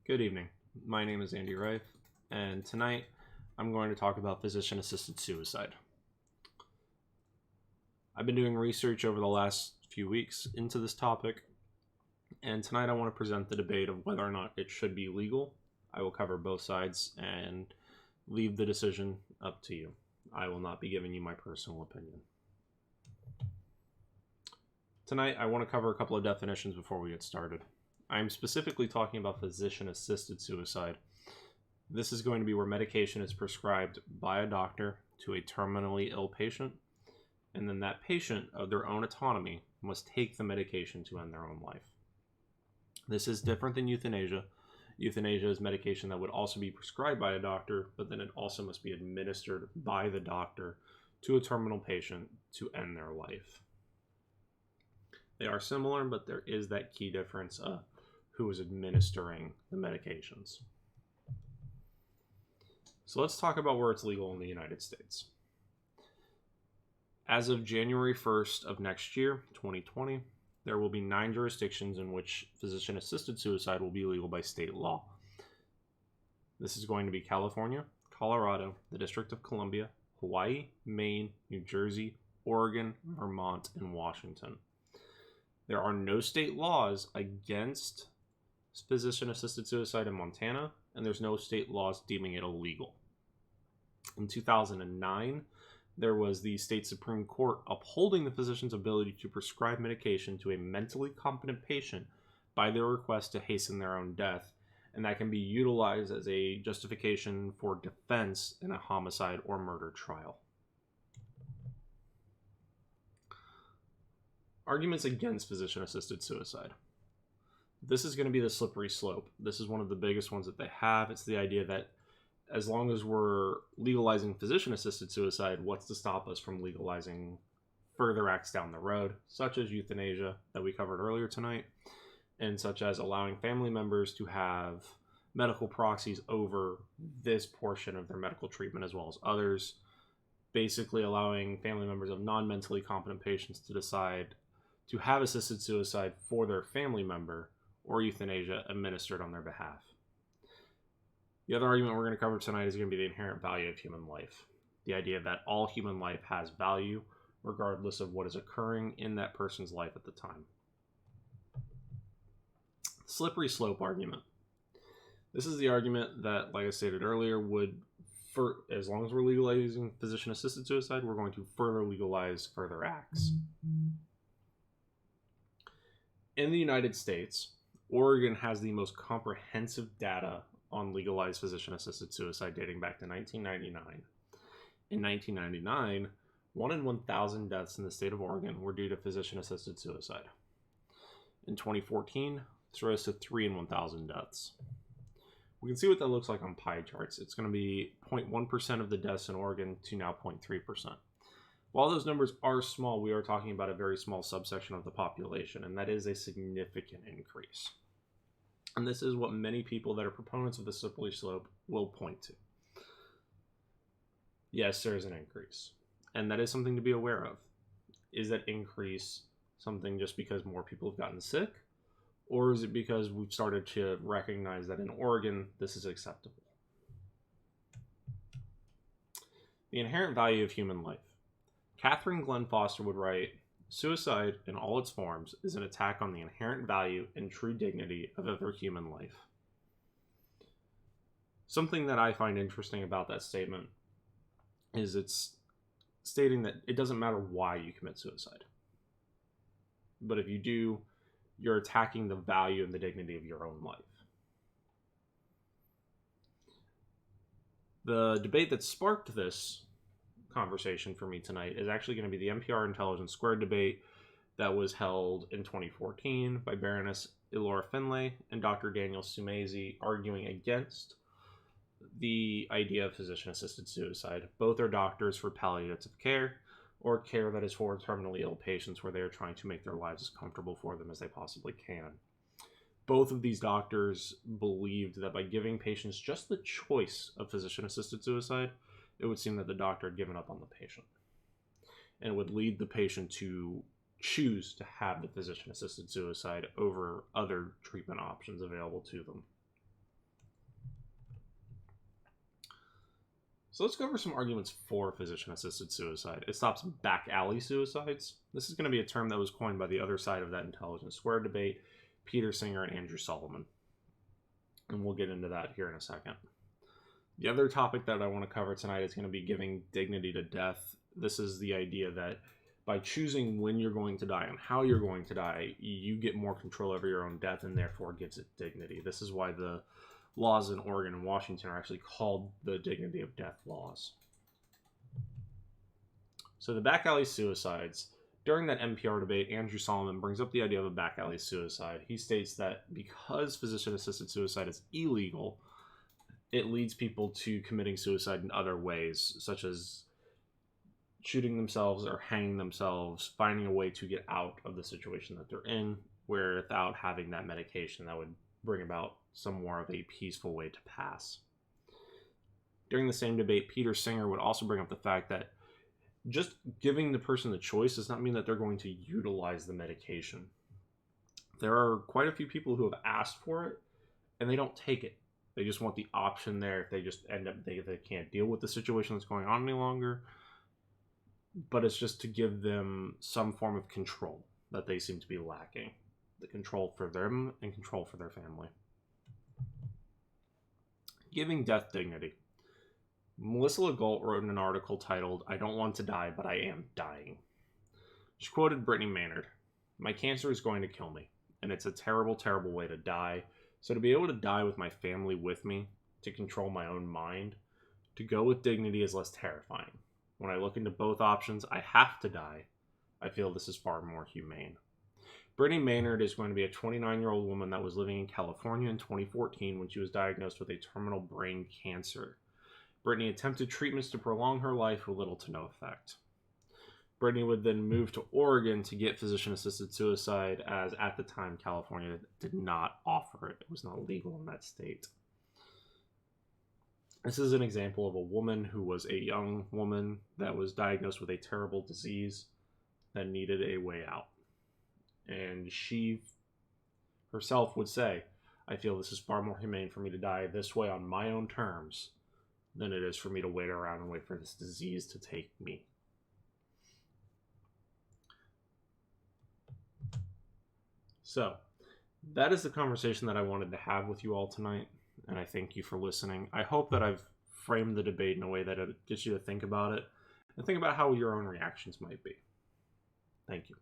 Good evening. My name is Andy Reif, and tonight I'm going to talk about physician assisted suicide. I've been doing research over the last few weeks into this topic, and tonight I want to present the debate of whether or not it should be legal. I will cover both sides and leave the decision up to you. I will not be giving you my personal opinion. Tonight I want to cover a couple of definitions before we get started. I'm specifically talking about physician-assisted suicide. This is going to be where medication is prescribed by a doctor to a terminally ill patient, and then that patient, of their own autonomy, must take the medication to end their own life. This is different than euthanasia. Euthanasia is medication that would also be prescribed by a doctor, but then it also must be administered by the doctor to a terminal patient to end their life. They are similar, but there is that key difference who is administering the medications. So let's talk about where it's legal in the United States. As of January 1st of next year, 2020, there will be 9 jurisdictions in which physician-assisted suicide will be legal by state law. This is going to be California, Colorado, the District of Columbia, Hawaii, Maine, New Jersey, Oregon, Vermont, and Washington. There are no state laws against physician-assisted suicide in Montana, and there's no state laws deeming it illegal. In 2009, there was the state Supreme Court upholding the physician's ability to prescribe medication to a mentally competent patient by their request to hasten their own death, and that can be utilized as a justification for defense in a homicide or murder trial. Arguments against physician-assisted suicide. This is going to be the slippery slope. This is one of the biggest ones that they have. It's the idea that as long as we're legalizing physician-assisted suicide, what's to stop us from legalizing further acts down the road, such as euthanasia that we covered earlier tonight, and such as allowing family members to have medical proxies over this portion of their medical treatment as well as others, basically allowing family members of non-mentally competent patients to decide to have assisted suicide for their family member or euthanasia administered on their behalf. The other argument we're going to cover tonight is going to be the inherent value of human life. The idea that all human life has value regardless of what is occurring in that person's life at the time. Slippery slope argument. This is the argument that, like I stated earlier, as long as we're legalizing physician-assisted suicide, we're going to further legalize further acts. In the United States, Oregon has the most comprehensive data on legalized physician-assisted suicide dating back to 1999. In 1999, 1 in 1,000 deaths in the state of Oregon were due to physician-assisted suicide. In 2014, this rose to 3 in 1,000 deaths. We can see what that looks like on pie charts. It's going to be 0.1% of the deaths in Oregon to now 0.3%. While those numbers are small, we are talking about a very small subsection of the population, and that is a significant increase. And this is what many people that are proponents of the slippery slope will point to. Yes, there is an increase, and that is something to be aware of. Is that increase something just because more people have gotten sick, or is it because we've started to recognize that in Oregon, this is acceptable? The inherent value of human life. Catherine Glenn Foster would write, "Suicide, in all its forms, is an attack on the inherent value and true dignity of every human life." Something that I find interesting about that statement is it's stating that it doesn't matter why you commit suicide. But if you do, you're attacking the value and the dignity of your own life. The debate that sparked this conversation for me tonight is actually going to be the NPR Intelligence Squared debate that was held in 2014 by Baroness Ilora Finlay and Dr. Daniel Sumazy, arguing against the idea of physician-assisted suicide. Both are doctors for palliative care, or care that is for terminally ill patients where they are trying to make their lives as comfortable for them as they possibly can. Both of these doctors believed that by giving patients just the choice of physician-assisted suicide, it would seem that the doctor had given up on the patient. And it would lead the patient to choose to have the physician-assisted suicide over other treatment options available to them. So let's go over some arguments for physician-assisted suicide. It stops back alley suicides. This is going to be a term that was coined by the other side of that intelligence squared debate, Peter Singer and Andrew Solomon. And we'll get into that here in a second. The other topic that I want to cover tonight is going to be giving dignity to death. This is the idea that by choosing when you're going to die and how you're going to die, you get more control over your own death and therefore gives it dignity. This is why the laws in Oregon and Washington are actually called the dignity of death laws. So the back alley suicides. During that NPR debate, Andrew Solomon brings up the idea of a back alley suicide. He states that because physician-assisted suicide is illegal, it leads people to committing suicide in other ways, such as shooting themselves or hanging themselves, finding a way to get out of the situation that they're in, without having that medication that would bring about some more of a peaceful way to pass. During the same debate, Peter Singer would also bring up the fact that just giving the person the choice does not mean that they're going to utilize the medication. There are quite a few people who have asked for it and they don't take it. They just want the option there if they just end up, they can't deal with the situation that's going on any longer. But it's just to give them some form of control that they seem to be lacking. The control for them and control for their family. Giving death dignity. Melissa Legault wrote in an article titled, "I don't want to die, but I am dying." She quoted Brittany Maynard, "My cancer is going to kill me, and it's a terrible, terrible way to die. So to be able to die with my family with me, to control my own mind, to go with dignity is less terrifying. When I look into both options, I have to die. I feel this is far more humane." Brittany Maynard is going to be a 29-year-old woman that was living in California in 2014 when she was diagnosed with a terminal brain cancer. Brittany attempted treatments to prolong her life with little to no effect. Brittany would then move to Oregon to get physician-assisted suicide, as at the time California did not offer it. It was not legal in that state. This is an example of a woman who was a young woman that was diagnosed with a terrible disease that needed a way out. And she herself would say, "I feel this is far more humane for me to die this way on my own terms than it is for me to wait around and wait for this disease to take me." So, that is the conversation that I wanted to have with you all tonight, and I thank you for listening. I hope that I've framed the debate in a way that it gets you to think about it, and think about how your own reactions might be. Thank you.